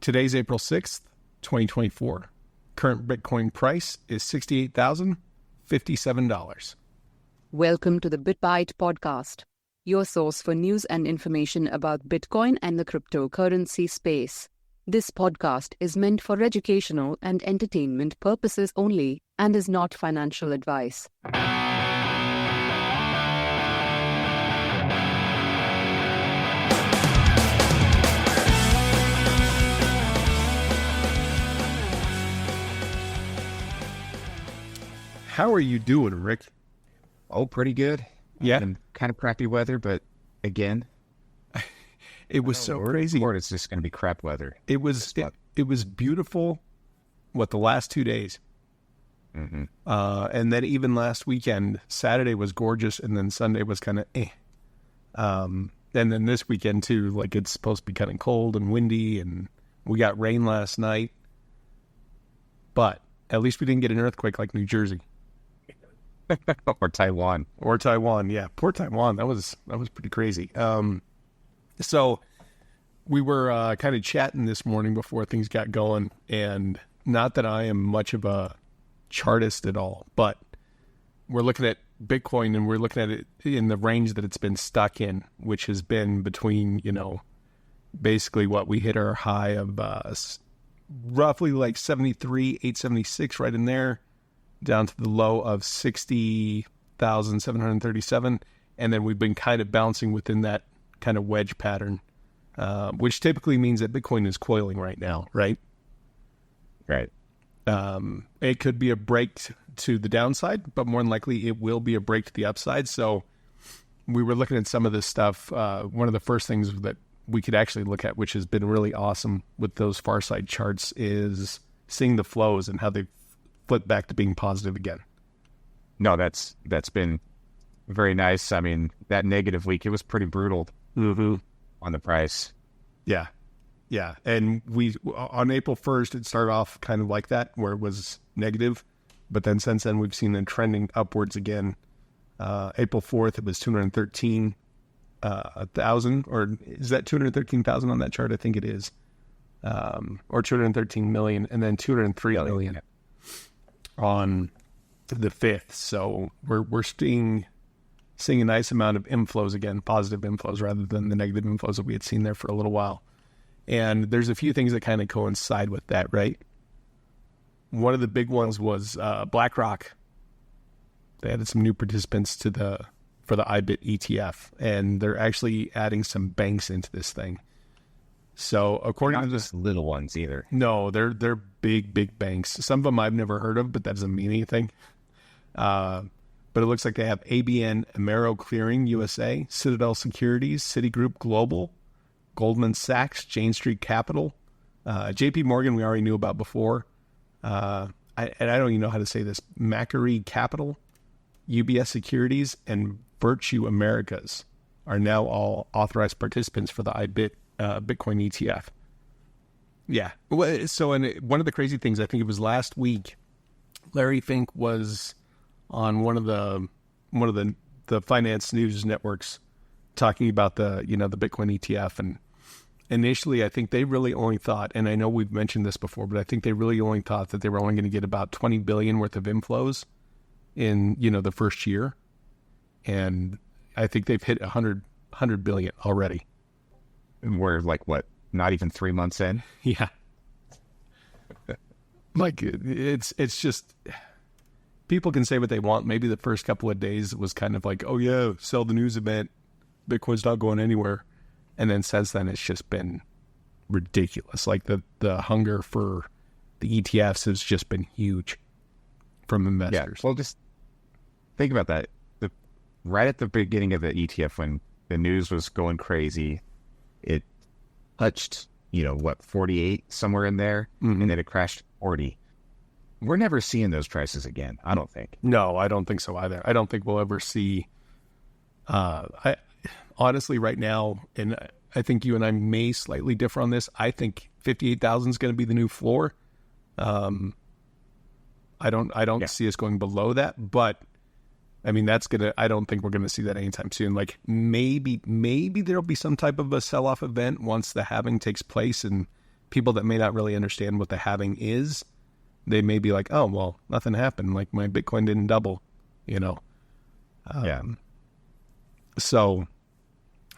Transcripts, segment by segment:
Today's April 6th, 2024. Current Bitcoin price is $68,057. Welcome to the IBIT podcast, your source for news and information about Bitcoin and the cryptocurrency space. This podcast is meant for educational and entertainment purposes only and is not financial advice. How are you doing, Rick? Oh, pretty good. Yeah. And kind of crappy weather, but again, It was so crazy. Or it's just going to be crap weather. It was beautiful, the last 2 days. Mm-hmm. And then even last weekend, Saturday was gorgeous, and then Sunday was kind of and then this weekend too, it's supposed to be kind of cold and windy, and we got rain last night. But at least we didn't get an earthquake like New Jersey. Or Taiwan. Yeah. Poor Taiwan. That was pretty crazy. So we were kind of chatting this morning before things got going, and not that I am much of a chartist at all, but we're looking at Bitcoin and we're looking at it in the range that it's been stuck in, which has been between, basically what we hit our high of roughly like 876 right in there, down to the low of 60,737. And then we've been kind of bouncing within that kind of wedge pattern, which typically means that Bitcoin is coiling right now, right? Right. It could be a break to the downside, but more than likely it will be a break to the upside. So we were looking at some of this stuff. One of the first things that we could actually look at, which has been really awesome with those far side charts, is seeing the flows and how they've flipped back to being positive again. No, that's been very nice. I mean, that negative week, it was pretty brutal on the price. Yeah. And on April 1st, it started off kind of like that, where it was negative. But then since then, we've seen it trending upwards again. April 4th, it was 213,000, or is that 213,000 on that chart? I think it is. Or 213 million, and then 203 million on the 5th. So we're seeing a nice amount of inflows again, positive inflows rather than the negative inflows that we had seen there for a little while. And there's a few things that kind of coincide with that, right? One of the big ones was Blackrock. They added some new participants for the IBIT ETF, and they're actually adding some banks into this thing. So according Not to just little ones either. No, they're big banks. Some of them I've never heard of, but that doesn't mean anything. But it looks like they have ABN Amaro Clearing USA, Citadel Securities, Citigroup Global, Goldman Sachs, Jane Street Capital, JP Morgan we already knew about before. And I don't even know how to say this. Macquarie Capital, UBS Securities, and Virtue Americas are now all authorized participants for the IBIT Bitcoin ETF. Yeah. So, and one of the crazy things, I think it was last week, Larry Fink was on one of the finance news networks talking about the Bitcoin ETF, and initially I think they really only thought, and I know we've mentioned this before, but I think they really only thought that they were only going to get about 20 billion worth of inflows in the first year, and I think they've hit 100 billion already. And we're not even 3 months in? Yeah. It's just, people can say what they want. Maybe the first couple of days was kind of like, oh yeah, sell the news event, Bitcoin's not going anywhere. And then since then, it's just been ridiculous. The hunger for the ETFs has just been huge from investors. Yeah, well, just think about that. Right at the beginning of the ETF, when the news was going crazy, it touched, 48, somewhere in there, and then it crashed 40. We're never seeing those prices again, I don't think. No, I don't think so either. I don't think we'll ever see, I honestly right now, and I think you and I may slightly differ on this, I think 58,000 is going to be the new floor. I don't see us going below that, but I mean, I don't think we're going to see that anytime soon. Maybe there'll be some type of a sell-off event once the halving takes place and people that may not really understand what the halving is, they may be like, oh, well, nothing happened. Like my Bitcoin didn't double, you know? Yeah. So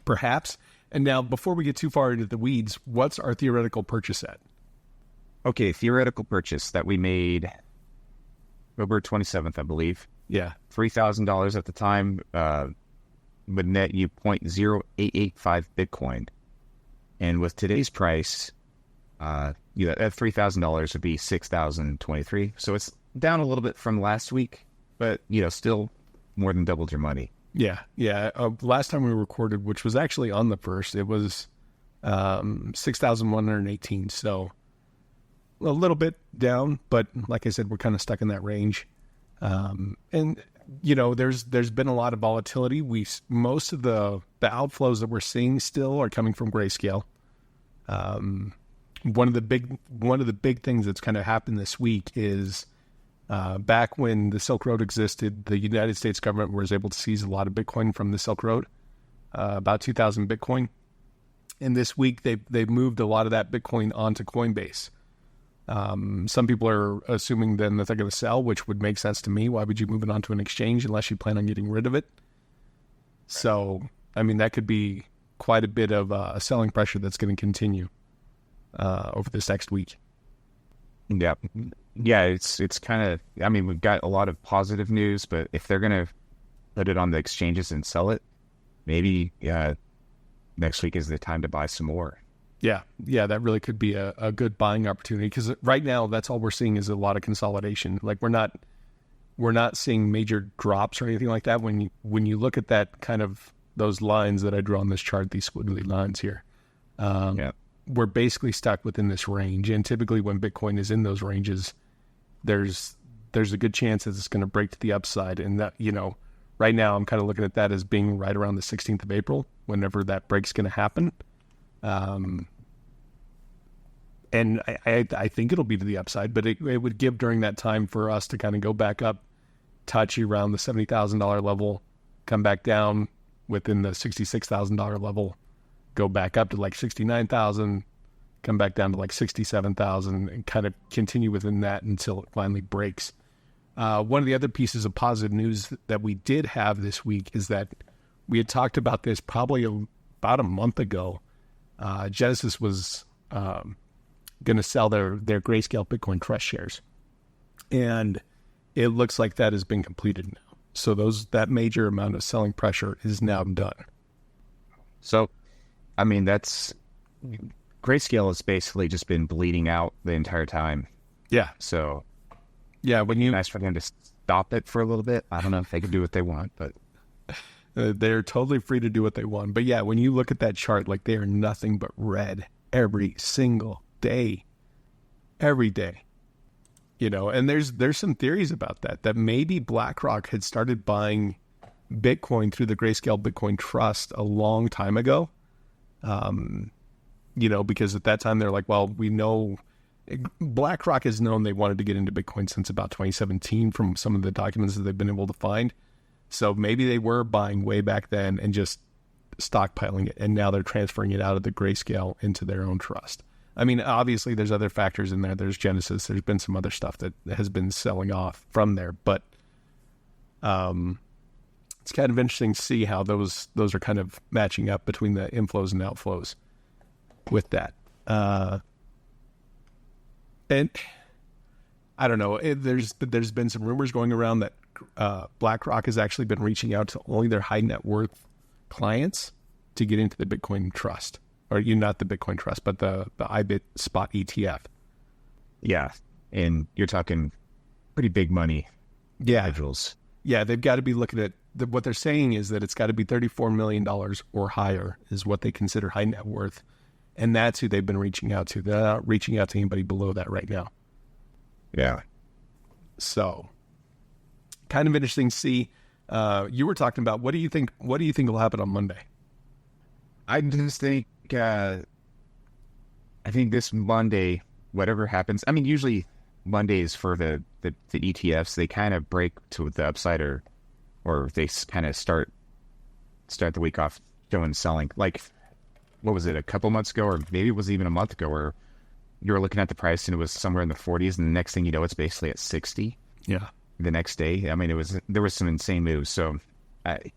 perhaps. And now, before we get too far into the weeds, what's our theoretical purchase at? Okay, theoretical purchase that we made October 27th, I believe. Yeah. $3,000 at the time would net you 0.0885 Bitcoin. And with today's price, that $3,000 would be $6,023. So it's down a little bit from last week, but, still more than doubled your money. Yeah. Last time we recorded, which was actually on the first, it was 6,118. So a little bit down, but like I said, we're kind of stuck in that range. And there's been a lot of volatility. Most of the outflows that we're seeing still are coming from Grayscale. One of the big things that's kind of happened this week is back when the Silk Road existed, the United States government was able to seize a lot of Bitcoin from the Silk Road, about 2,000 Bitcoin. And this week they've moved a lot of that Bitcoin onto Coinbase. Some people are assuming then that they're going to sell, which would make sense to me. Why would you move it onto an exchange unless you plan on getting rid of it? So, that could be quite a bit of a selling pressure that's going to continue over this next week. Yeah. Yeah, it's kind of, we've got a lot of positive news, but if they're going to put it on the exchanges and sell it, maybe next week is the time to buy some more. Yeah, that really could be a good buying opportunity, because right now that's all we're seeing is a lot of consolidation. Like we're not seeing major drops or anything like that. When you look at that kind of those lines that I drew on this chart, these squiggly lines here, we're basically stuck within this range. And typically when Bitcoin is in those ranges, there's a good chance that it's going to break to the upside. And that, right now I'm kind of looking at that as being right around the 16th of April, whenever that break's going to happen. And I think it'll be to the upside, but it would give during that time for us to kind of go back up, touch around the $70,000 level, come back down within the $66,000 level, go back up to like 69,000, come back down to like 67,000, and kind of continue within that until it finally breaks. One of the other pieces of positive news that we did have this week is that we had talked about this probably about a month ago. Genesis was going to sell their Grayscale Bitcoin Trust shares, and it looks like that has been completed now. So that major amount of selling pressure is now done. So, that's Grayscale has basically just been bleeding out the entire time. Yeah. So, yeah, nice for them to stop it for a little bit. I don't know if they can do what they want, but they're totally free to do what they want. But yeah, when you look at that chart, like they are nothing but red every single day, every day, and there's some theories about that maybe BlackRock had started buying Bitcoin through the Grayscale Bitcoin Trust a long time ago. Because at that time they're like, well, we know BlackRock has known they wanted to get into Bitcoin since about 2017 from some of the documents that they've been able to find. So maybe they were buying way back then and just stockpiling it, and now they're transferring it out of the Grayscale into their own trust. Obviously there's other factors in there. There's Genesis. There's been some other stuff that has been selling off from there, but it's kind of interesting to see how those are kind of matching up between the inflows and outflows with that. And I don't know. There's been some rumors going around that BlackRock has actually been reaching out to only their high net worth clients to get into the Bitcoin Trust, or not the Bitcoin Trust, but the IBIT spot ETF. Yeah, and you're talking pretty big money. Yeah, individuals. Yeah, they've got to be looking at what they're saying is that it's got to be $34 million or higher is what they consider high net worth, and that's who they've been reaching out to. They're not reaching out to anybody below that right now. Yeah. So, kind of interesting to see. You were talking about what do you think will happen on Monday? I just think I think this Monday, whatever happens. Usually Mondays for the ETFs, they kind of break to the upside, or they kind of start the week off showing selling. Like, what was it, a couple months ago, or maybe it was even a month ago, where you were looking at the price and it was somewhere in the 40s, and the next thing you know, it's basically at 60. Yeah. The next day. I mean, there was some insane moves. So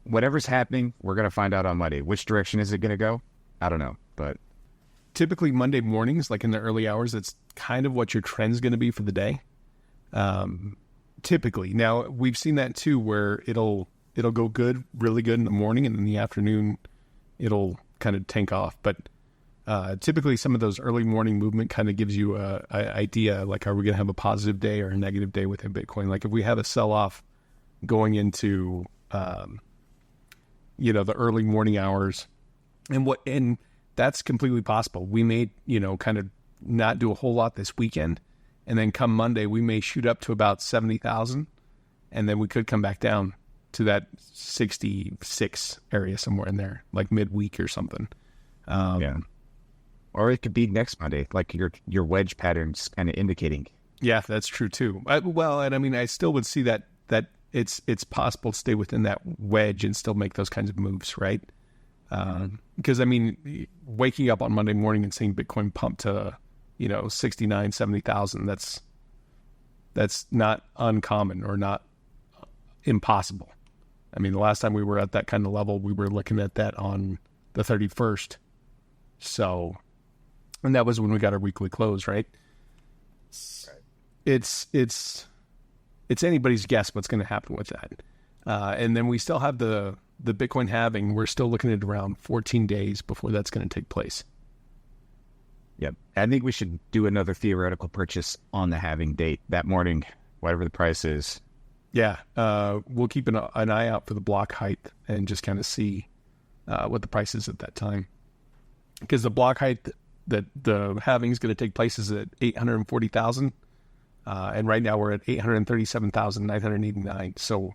whatever's happening, we're going to find out on Monday. Which direction is it going to go? I don't know. But typically Monday mornings, like in the early hours, it's kind of what your trend's going to be for the day. Typically. Now, we've seen that too, where it'll go good, really good in the morning, and in the afternoon, it'll kind of tank off. But typically some of those early morning movement kind of gives you a idea, like, are we going to have a positive day or a negative day within Bitcoin? Like if we have a sell-off going into, the early morning hours, and that's completely possible. We may, kind of not do a whole lot this weekend, and then come Monday, we may shoot up to about 70,000, and then we could come back down to that 66 area somewhere in there, like midweek or something. Yeah. Or it could be next Monday, like your wedge pattern's kind of indicating. Yeah, that's true too. I still would see that it's possible to stay within that wedge and still make those kinds of moves, right? Because waking up on Monday morning and seeing Bitcoin pump to 69, 70,000, that's not uncommon or not impossible. I mean, the last time we were at that kind of level, we were looking at that on the 31st. So, and that was when we got our weekly close, right? It's anybody's guess what's going to happen with that. And then we still have the Bitcoin halving. We're still looking at around 14 days before that's going to take place. Yep. I think we should do another theoretical purchase on the halving date that morning, whatever the price is. Yeah. We'll keep an eye out for the block height and just kind of see what the price is at that time. Because the block height that the halving is going to take place is at 840,000. And right now we're at 837,989. So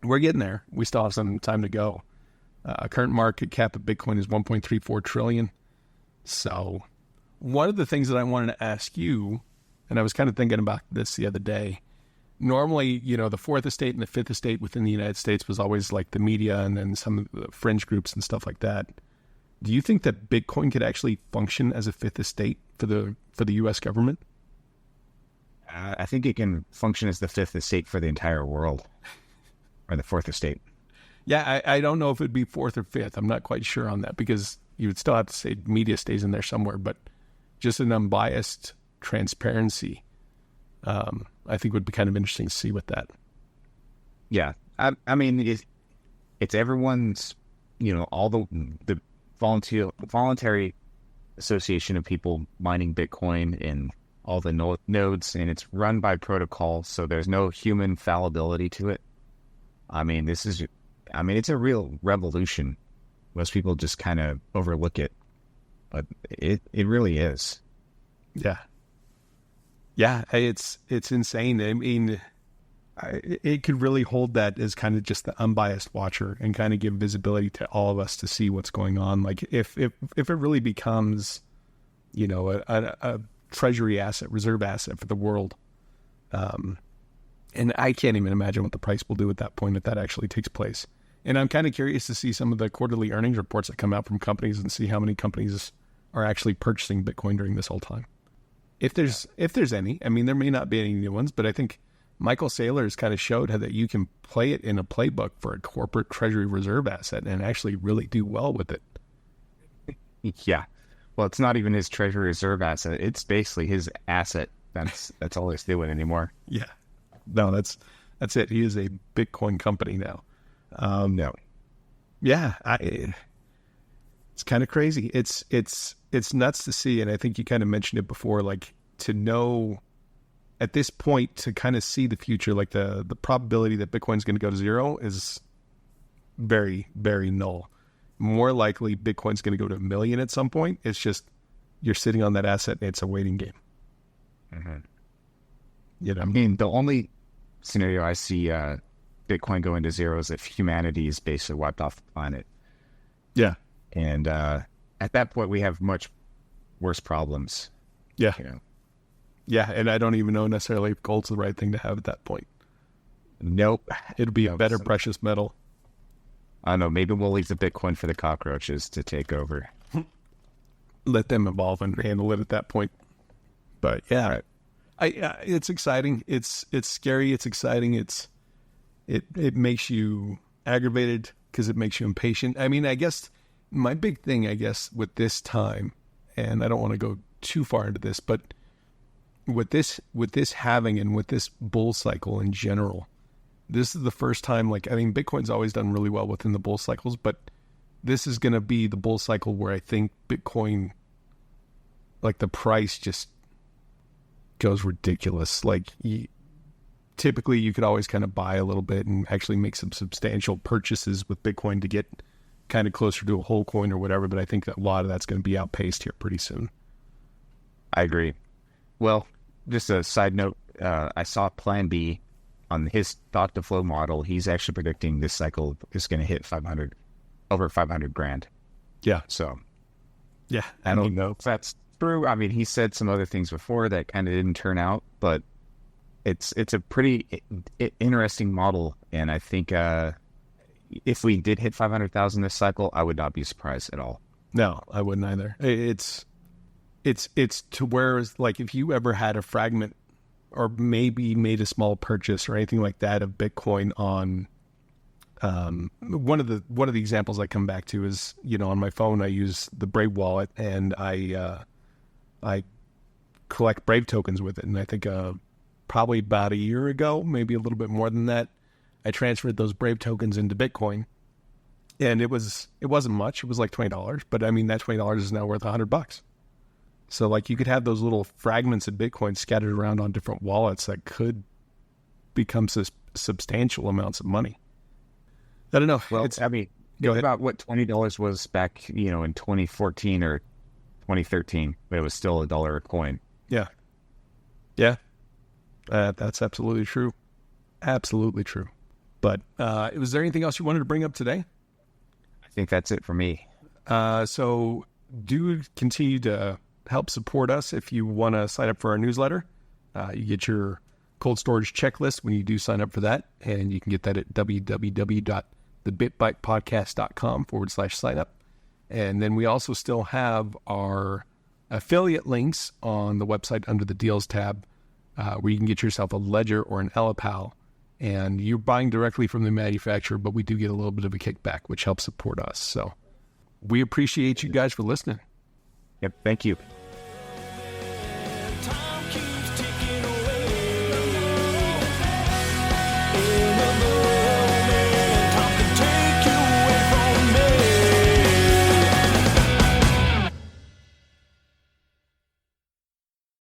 we're getting there. We still have some time to go. Current market cap of Bitcoin is 1.34 trillion. So one of the things that I wanted to ask you, and I was kind of thinking about this the other day, normally, the fourth estate and the fifth estate within the United States was always like the media and then some of the fringe groups and stuff like that. Do you think that Bitcoin could actually function as a fifth estate for the U.S. government? I think it can function as the fifth estate for the entire world, or the fourth estate. Yeah, I don't know if it'd be fourth or fifth. I'm not quite sure on that, because you would still have to say media stays in there somewhere, but just an unbiased transparency, I think would be kind of interesting to see with that. Yeah. I mean, it's everyone's, all the voluntary association of people mining Bitcoin and all the nodes, and it's run by protocol, so there's no human fallibility to it. I mean, it's a real revolution. Most people just kind of overlook it, but it really is. Yeah. Yeah, it's insane. I mean, it could really hold that as kind of just the unbiased watcher and kind of give visibility to all of us to see what's going on. Like if it really becomes, a treasury asset, reserve asset for the world. And I can't even imagine what the price will do at that point if that actually takes place. And I'm kind of curious to see some of the quarterly earnings reports that come out from companies and see how many companies are actually purchasing Bitcoin during this whole time. If there's any, I mean, there may not be any new ones, but I think Michael Saylor's kind of showed how that you can play it in a playbook for a corporate treasury reserve asset and actually really do well with it. Yeah. Well, it's not even his treasury reserve asset. It's basically his asset. That's all he's doing anymore. Yeah. No, that's it. He is a Bitcoin company now. No. Yeah. It's kind of crazy. It's nuts to see. And I think you kind of mentioned it before, like to know at this point, to kind of see the future, like the probability that Bitcoin's going to go to zero is very, very null. More likely Bitcoin's going to go to 1 million at some point. It's just you're sitting on that asset and it's a waiting game. Mm-hmm. I mean, the only scenario I see Bitcoin going to zero is if humanity is basically wiped off the planet. Yeah. And at that point, we have much worse problems. Yeah. Yeah, and I don't even know necessarily if gold's the right thing to have at that point. Nope. It'll be a better precious metal. I don't know. Maybe we'll leave the Bitcoin for the cockroaches to take over. Let them evolve and handle it at that point. But yeah, it's exciting. It's scary. It's exciting. It makes you aggravated because it makes you impatient. I mean, I guess my big thing, with this time, and I don't want to go too far into this, but with this halving and with this bull cycle in general, this is the first time, Bitcoin's always done really well within the bull cycles, but this is going to be the bull cycle where I think Bitcoin, the price just goes ridiculous. Typically you could always kind of buy a little bit and actually make some substantial purchases with Bitcoin to get kind of closer to a whole coin or whatever. But I think that a lot of that's going to be outpaced here pretty soon. I agree. Well, just a side note, I saw Plan B on his thought to flow model. He's actually predicting this cycle is going to hit over 500 grand. Yeah. So yeah, I don't know if that's true. I mean, he said some other things before that kind of didn't turn out, but it's a pretty interesting model. And I think if we did hit 500,000 this cycle, I would not be surprised at all. No, I wouldn't either. It's to where if you ever had a fragment or maybe made a small purchase or anything like that of Bitcoin on one of the examples I come back to is, on my phone I use the Brave wallet and I collect Brave tokens with it. And I think probably about a year ago, maybe a little bit more than that, I transferred those Brave tokens into Bitcoin. And it wasn't much. It was like $20, but I mean that $20 is now worth $100. So you could have those little fragments of Bitcoin scattered around on different wallets that could become substantial amounts of money. I don't know. Well, think about what $20 was back, in 2014 or 2013, but it was still $1 a coin. Yeah. Yeah. That's absolutely true. Absolutely true. But was there anything else you wanted to bring up today? I think that's it for me. So do continue to help support us if you want to sign up for our newsletter. You get your cold storage checklist when you do sign up for that, and you can get that at www.thebitbytepodcast.com/sign up. And then we also still have our affiliate links on the website under the deals tab, where you can get yourself a Ledger or an Elipal, and you're buying directly from the manufacturer, but we do get a little bit of a kickback, which helps support us. So we appreciate you guys for listening. Yep. Thank you.